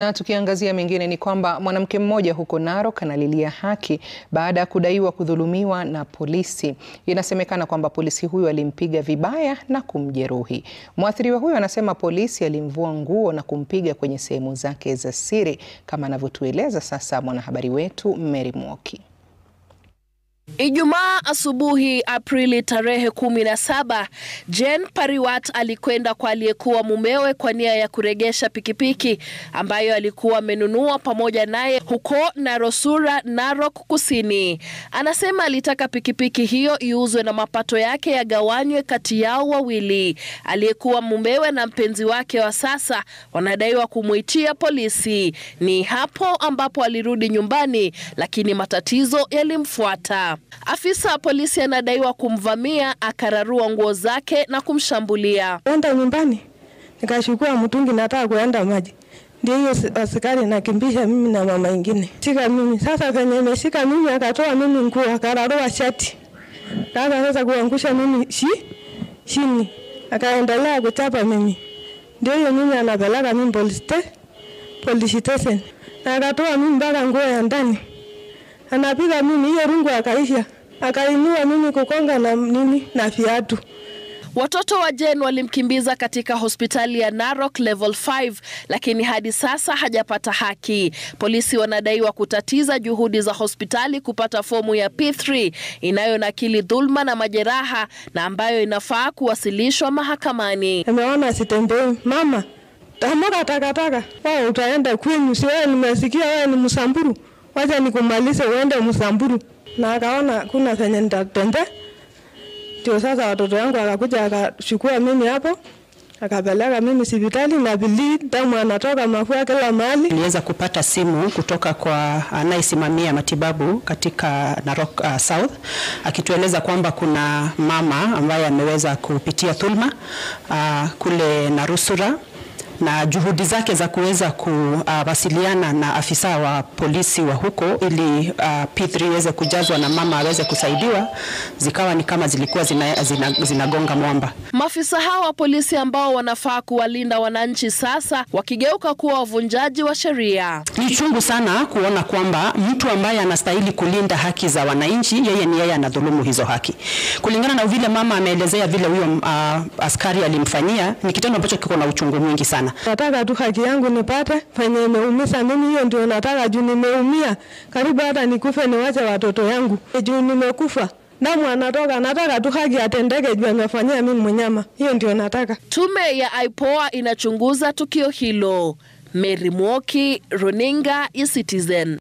Na tukiangazia mengine ni kwamba mwanamke mmoja huko Narok analilia haki baada ya kudaiwa kudhulumiwa na polisi. Inasemekana kwamba polisi huyo alimpiga vibaya na kumjeruhi. Mwathiriwa huyo anasema polisi alimvua nguo na kumpiga kwenye sehemu zake za siri, kama anavyotueleza sasa mwanahabari wetu Mary Mwoki. Ijumaa asubuhi Aprili tarehe 17, Jane Pariwat alikwenda kwa aliyekuwa mumewe kwa nia ya kuregesha pikipiki ambayo alikuwa amenunua pamoja naye huko Narosura, Narok Kusini. Anasema alitaka pikipiki hiyo iuzwe na mapato yake yagawanywe kati yao wawili. Aliyekuwa mumewe na mpenzi wake wa sasa wanadaiwa kumuitia polisi. Ni hapo ambapo alirudi nyumbani, lakini matatizo yalimfuata. Afisa polisi anadaiwa kumvamia, akararua nguo zake na kumshambulia. Kwenda nyumbani, nikachukua mtungi nataka kuenda maji. Ndio hiyo askari nakimbisha mimi na mama ingine. Shika mimi. Sasa kwenye ameshika mimi akatoa mimi nguo, akararua shati. Sasa kuangusha mimi chini. Akaendelea kuchapa mimi. Ndio hiyo mimi anapeleka mimi police station. Na akatoa mimi mpaka nguo ya ndani. Anapiga mimi hiyo rungu akaisha. Akainua mimi kukonga na viatu. Watoto wa Jane walimkimbiza katika hospitali ya Narok level 5, lakini hadi sasa hajapata haki. Polisi wanadaiwa kutatiza juhudi za hospitali kupata fomu ya P3 inayonakili dhulma na majeraha na ambayo inafaa kuwasilishwa mahakamani. Ameona sitembei. Mama, tamoka takataka. Wewe utaenda kwenu, si wewe nimesikia wewe ni Msamburu. Wacha nikumalize uende Msamburu. Na akaona kuna venye nitatembea. Ndio sasa watoto wangu akakuja akachukua mimi hapo. Akapeleka mimi hospitali na bili damu anatoka mafua kila mahali. Niliweza kupata simu kutoka kwa anayesimamia matibabu katika Narok South, akitueleza kwamba kuna mama ambaye ameweza kupitia dhulma kule Narusura, na juhudi zake za kuweza kuwasiliana na afisa wa polisi wa huko ili P3 iweze kujazwa na mama aweze kusaidiwa, zikawa ni kama zilikuwa zinagonga mwamba. Maafisa hawa wa polisi ambao wanafaa kuwalinda wananchi sasa wakigeuka kuwa wavunjaji wa sheria. Ni chungu sana kuona kwamba mtu ambaye anastahili kulinda haki za wananchi, yeye anadhulumu hizo haki. Kulingana na vile mama ameelezea vile huyo askari alimfanyia, ni kitendo ambacho kiko na uchungu mwingi sana. Nataka tu haki yangu nipate, fanye imeumiza mimi, hiyo ndio nataka. Juu nimeumia karibu hata nikufe niwache watoto yangu. Juu nimekufa damu anatoka, nataka tu haki atendeke juu amefanyia mimi mnyama. Hiyo ndio nataka. Tume ya IPOA inachunguza tukio hilo. Mary Mwoki, Runinga ya Citizen.